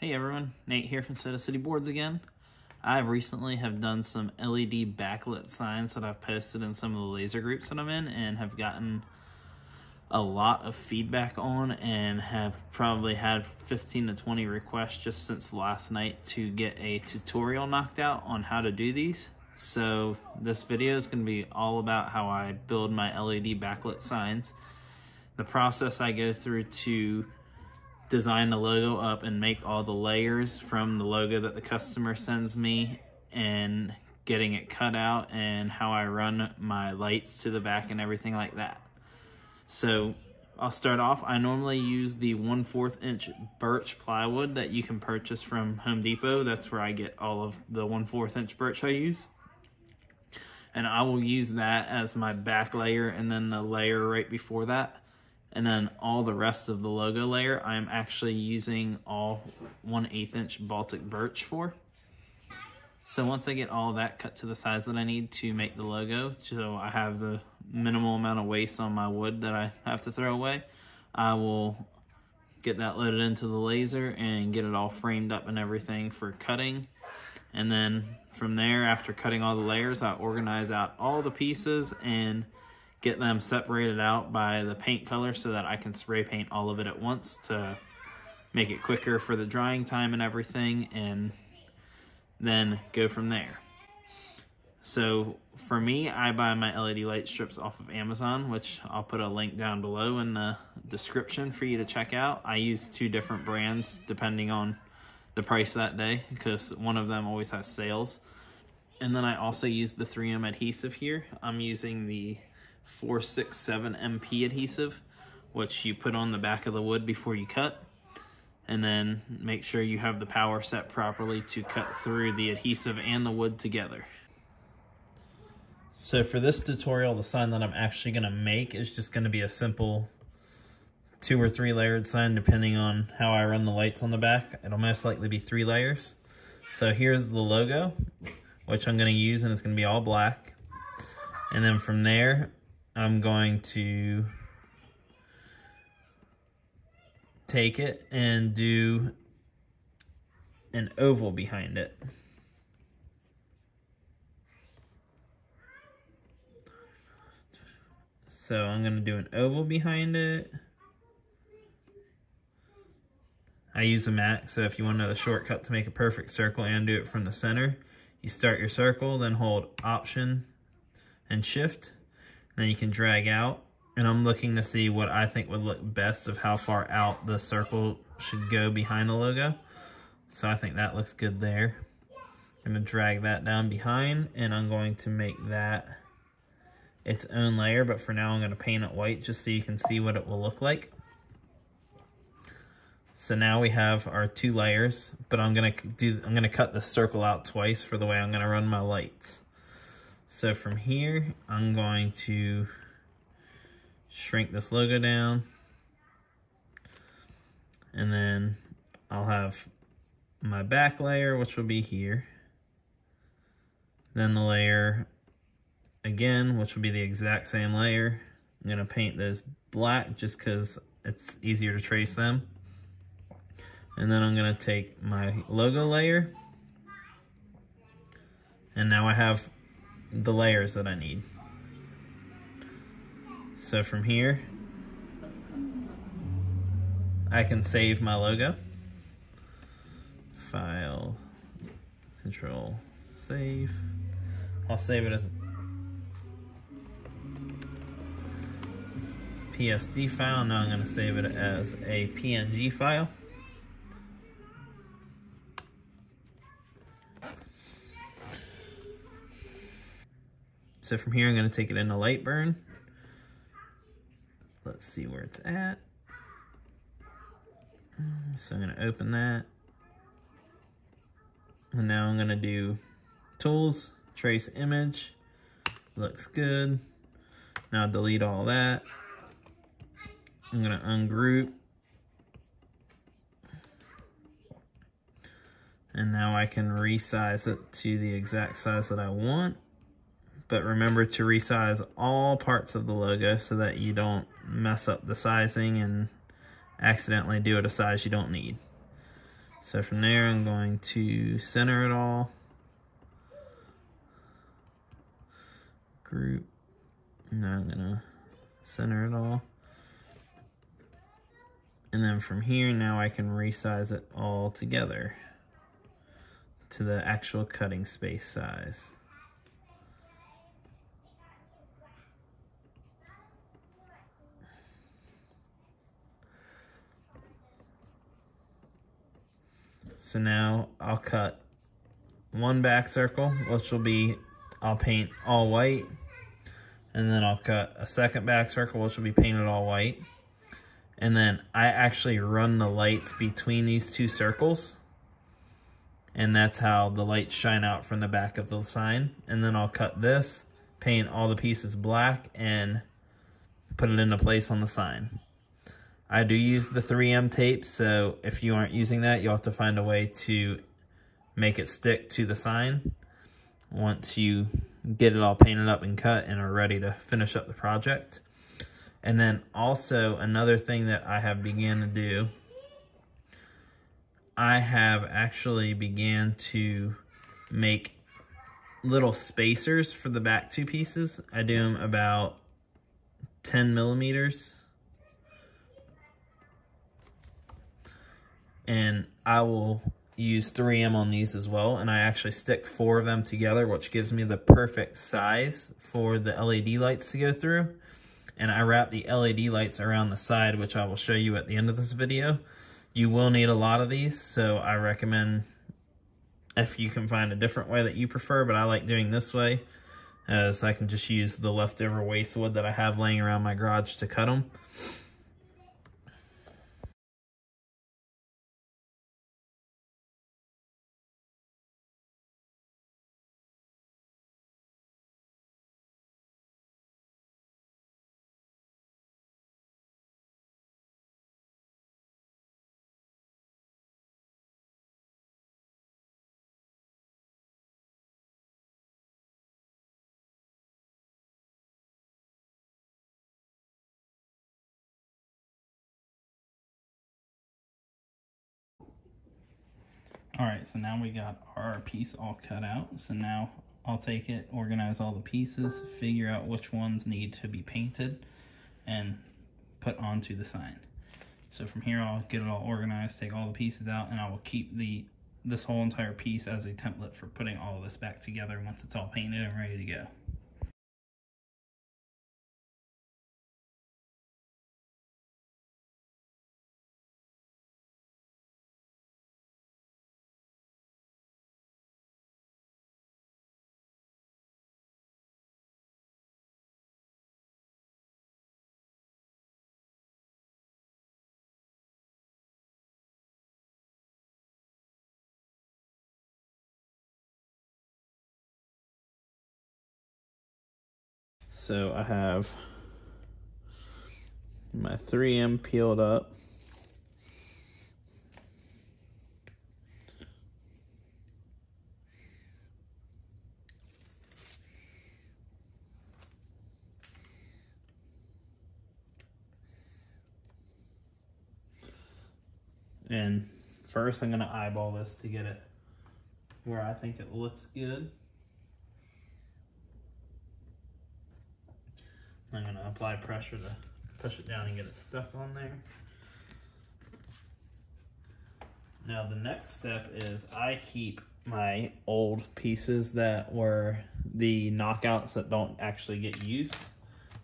Hey everyone, Nate here from Soda City Boards again. I recently have done some LED backlit signs that I've posted in some of the laser groups that I'm in and have gotten a lot of feedback on and have probably had 15 to 20 requests just since last night to get a tutorial knocked out on how to do these. So this video is going to be all about how I build my LED backlit signs, the process I go through to design the logo up and make all the layers from the logo that the customer sends me and getting it cut out, and how I run my lights to the back and everything like that. So I'll start off. I normally use the 1/4 inch birch plywood that you can purchase from Home Depot. That's where I get all of the 1/4 inch birch I use. And I will use that as my back layer, and then the layer right before that. And then all the rest of the logo layer, I'm actually using all 1/8 inch Baltic birch for. So once I get all that cut to the size that I need to make the logo, so I have the minimal amount of waste on my wood that I have to throw away, I will get that loaded into the laser and get it all framed up and everything for cutting. And then from there, after cutting all the layers, I organize out all the pieces and get them separated out by the paint color so that I can spray paint all of it at once to make it quicker for the drying time and everything, and then go from there. So for me, I buy my LED light strips off of Amazon, which I'll put a link down below in the description for you to check out. I use 2 different brands depending on the price that day, because one of them always has sales. And then I also use the 3M adhesive here. I'm using the 467 MP adhesive, which you put on the back of the wood before you cut, and then make sure you have the power set properly to cut through the adhesive and the wood together. So for this tutorial, the sign that I'm actually going to make is just going to be a simple 2 or 3 layered sign, depending on how I run the lights on the back. It'll most likely be 3 layers. So here's the logo, which I'm going to use, and it's going to be all black. And then from there, I'm going to take it and do an oval behind it. So I'm going to do an oval behind it. I use a Mac, so if you want to know the shortcut to make a perfect circle and do it from the center, you start your circle, then hold Option and Shift. Then you can drag out, and I'm looking to see what I think would look best of how far out the circle should go behind the logo. So I think that looks good there. I'm going to drag that down behind, and I'm going to make that its own layer, but for now I'm going to paint it white just so you can see what it will look like. So now we have our 2 layers, but I'm going to cut the circle out twice for the way I'm going to run my lights. So from here, I'm going to shrink this logo down, and then I'll have my back layer, which will be here. Then the layer again, which will be the exact same layer. I'm gonna paint this black just because it's easier to trace them. And then I'm gonna take my logo layer, and now I have the layers that I need. So from here, I can save my logo. File, Control, Save. I'll save it as a PSD file. Now I'm going to save it as a PNG file. So from here, I'm going to take it into Lightburn. Let's see where it's at. So I'm going to open that. And now I'm going to do Tools, Trace Image. Looks good. Now delete all that. I'm going to ungroup. And now I can resize it to the exact size that I want. But remember to resize all parts of the logo so that you don't mess up the sizing and accidentally do it a size you don't need. So from there, I'm going to center it all. Group. Now I'm gonna center it all. And then from here, now I can resize it all together to the actual cutting space size. So now I'll cut one back circle, which will be, I'll paint all white. And then I'll cut a second back circle, which will be painted all white. And then I actually run the lights between these two circles. And that's how the lights shine out from the back of the sign. And then I'll cut this, paint all the pieces black, and put it into place on the sign. I do use the 3M tape, so if you aren't using that, you'll have to find a way to make it stick to the sign once you get it all painted up and cut and are ready to finish up the project. And then also another thing that I have began to do, I have actually began to make little spacers for the back two pieces. I do them about 10 millimeters. And I will use 3M on these as well. And I actually stick 4 of them together, which gives me the perfect size for the LED lights to go through. And I wrap the LED lights around the side, which I will show you at the end of this video. You will need a lot of these, so I recommend if you can find a different way that you prefer, but I like doing this way, as I can just use the leftover waste wood that I have laying around my garage to cut them. Alright, so now we got our piece all cut out. So now I'll take it, organize all the pieces, figure out which ones need to be painted, and put onto the sign. So from here I'll get it all organized, take all the pieces out, and I will keep this whole entire piece as a template for putting all of this back together once it's all painted and ready to go. So I have my 3M peeled up. And first I'm going to eyeball this to get it where I think it looks good. I'm going to apply pressure to push it down and get it stuck on there. Now the next step is I keep my old pieces that were the knockouts that don't actually get used,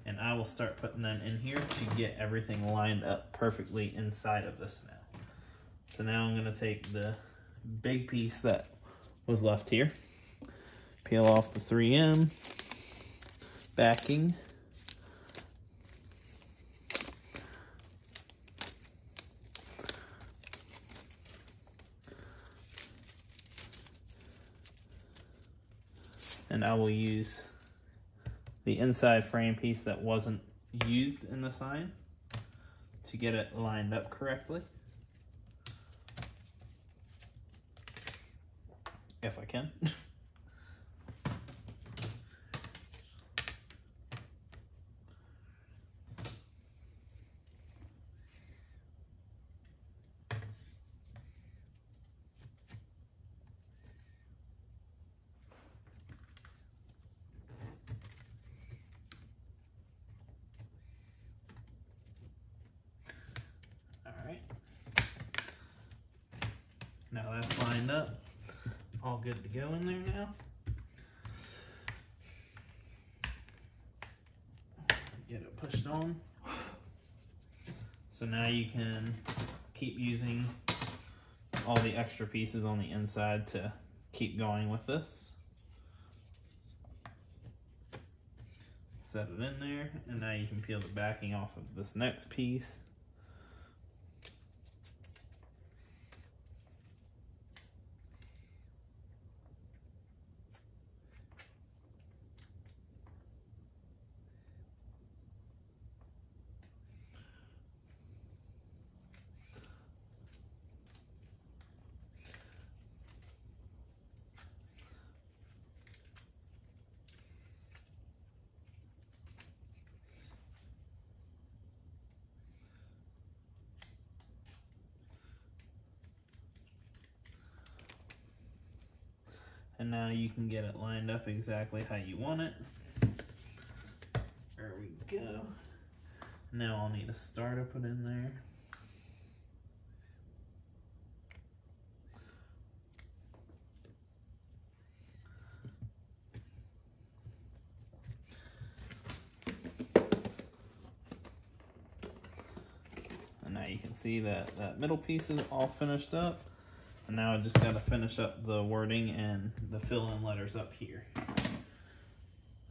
and I will start putting them in here to get everything lined up perfectly inside of this now. So now I'm going to take the big piece that was left here, peel off the 3M backing, and I will use the inside frame piece that wasn't used in the sign to get it lined up correctly, if I can. good to go in there now. Get it pushed on. So now you can keep using all the extra pieces on the inside to keep going with this. Set it in there, and now you can peel the backing off of this next piece. And now you can get it lined up exactly how you want it. There we go. Now I'll need a starter put in there. And now you can see that that middle piece is all finished up. And now I just got to finish up the wording and the fill-in letters up here.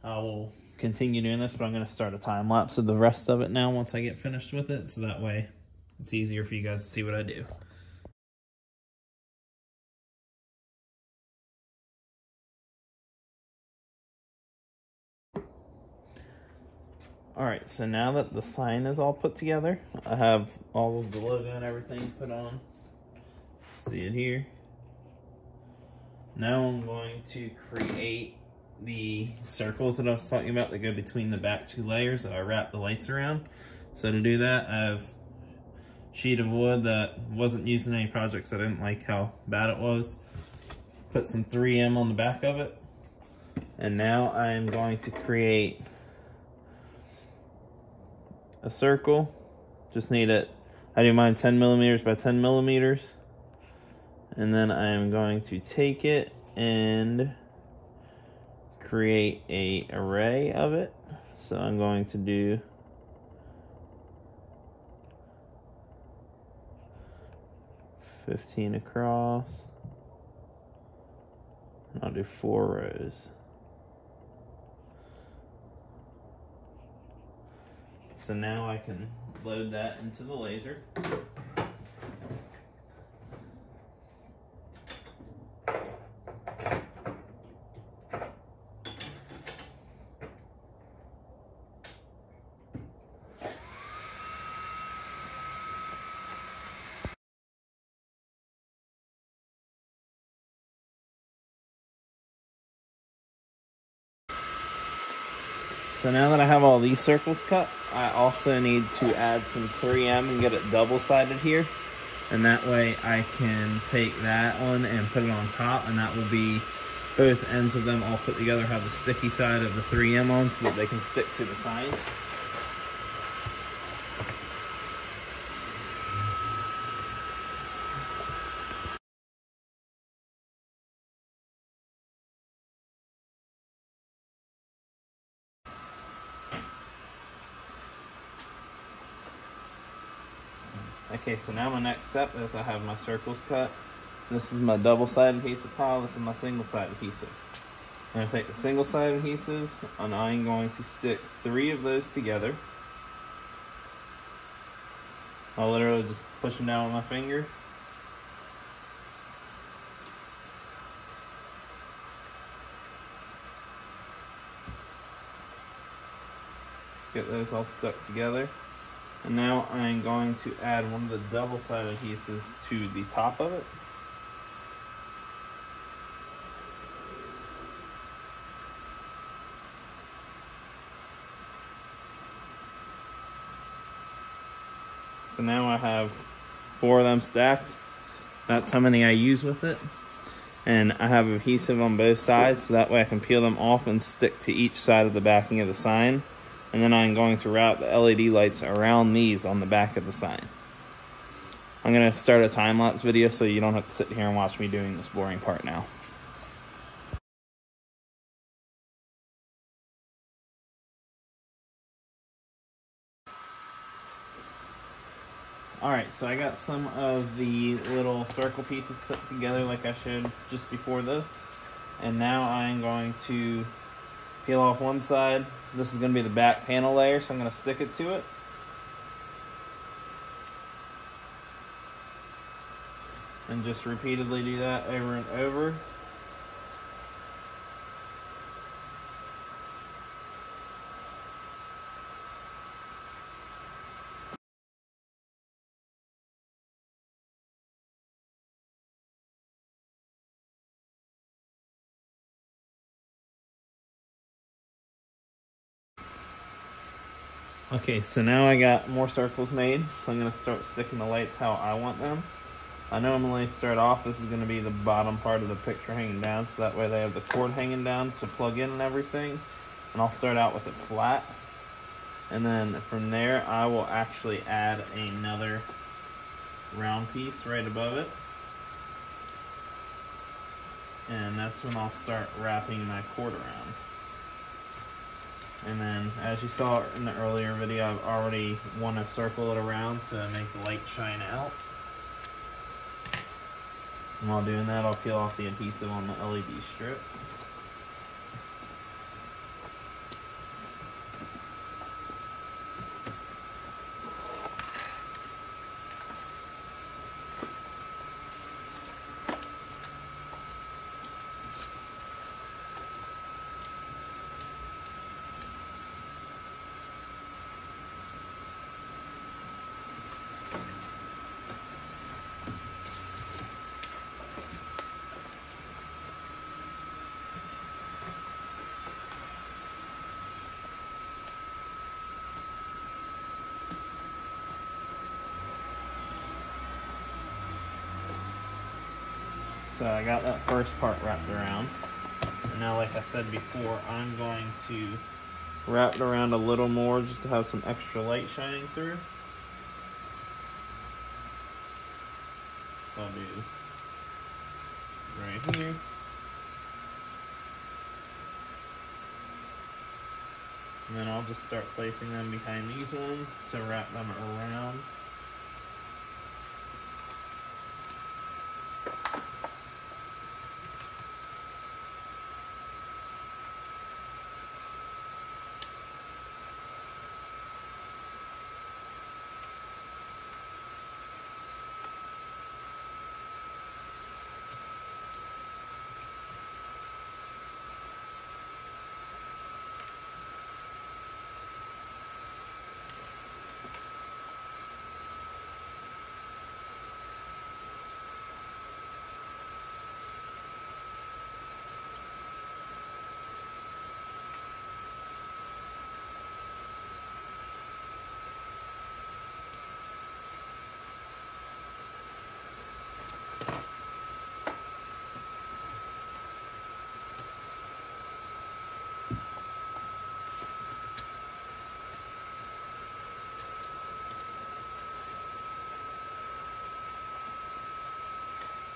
I will continue doing this, but I'm going to start a time lapse of the rest of it now once I get finished with it, so that way it's easier for you guys to see what I do. Alright, so now that the sign is all put together, I have all of the logo and everything put on. See it here. Now I'm going to create the circles that I was talking about that go between the back two layers that I wrap the lights around. So to do that, I have a sheet of wood that wasn't used in any projects. I didn't like how bad it was. Put some 3M on the back of it. And now I'm going to create a circle. Just need it. I do mine 10 millimeters by 10 millimeters. And then I'm going to take it and create an array of it. So I'm going to do $15 across. And I'll do 4 rows. So now I can load that into the laser. So now that I have all these circles cut, I also need to add some 3M and get it double-sided here. And that way I can take that one and put it on top, and that will be both ends of them all put together, have the sticky side of the 3M on so that they can stick to the sign. Okay, so now my next step is I have my circles cut. This is my double-sided adhesive pile. This is my single-sided adhesive. I'm going to take the single-sided adhesives and I'm going to stick 3 of those together. I'll literally just push them down with my finger. Get those all stuck together. And now I'm going to add one of the double-sided adhesives to the top of it. So now I have 4 of them stacked. That's how many I use with it. And I have adhesive on both sides, so that way I can peel them off and stick to each side of the backing of the sign. And then I'm going to route the LED lights around these on the back of the sign. I'm going to start a time-lapse video so you don't have to sit here and watch me doing this boring part now. Alright, so I got some of the little circle pieces put together like I showed just before this. And now I'm going to peel off one side. This is going to be the back panel layer, so I'm going to stick it to it. And just repeatedly do that over and over. Okay, so now I got more circles made, so I'm going to start sticking the lights how I want them. I normally start off, this is going to be the bottom part of the picture hanging down, so that way they have the cord hanging down to plug in and everything. And I'll start out with it flat. And then from there, I will actually add another round piece right above it. And that's when I'll start wrapping my cord around. And then, as you saw in the earlier video, I've already want to circle it around to make the light shine out. And while doing that, I'll peel off the adhesive on the LED strip. So I got that first part wrapped around. And now, like I said before, I'm going to wrap it around a little more just to have some extra light shining through. So I'll do right here. And then I'll just start placing them behind these ones to wrap them around.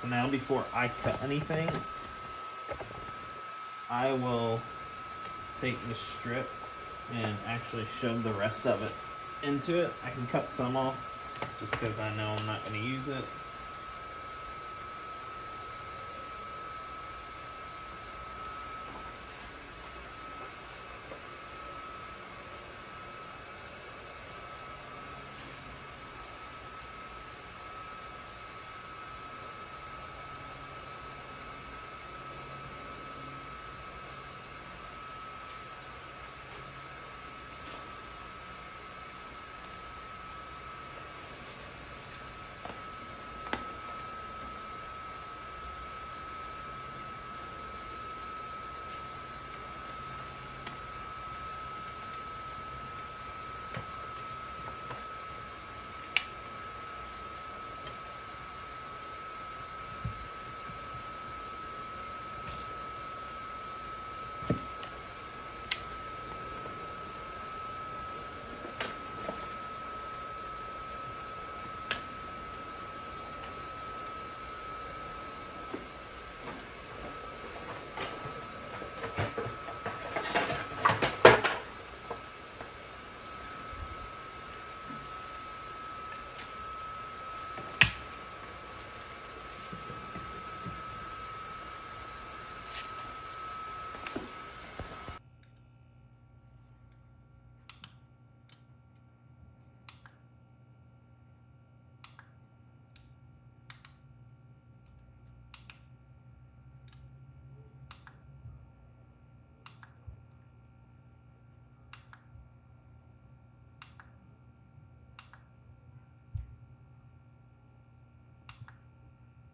So now, before I cut anything, I will take the strip and actually shove the rest of it into it. I can cut some off just because I know I'm not going to use it.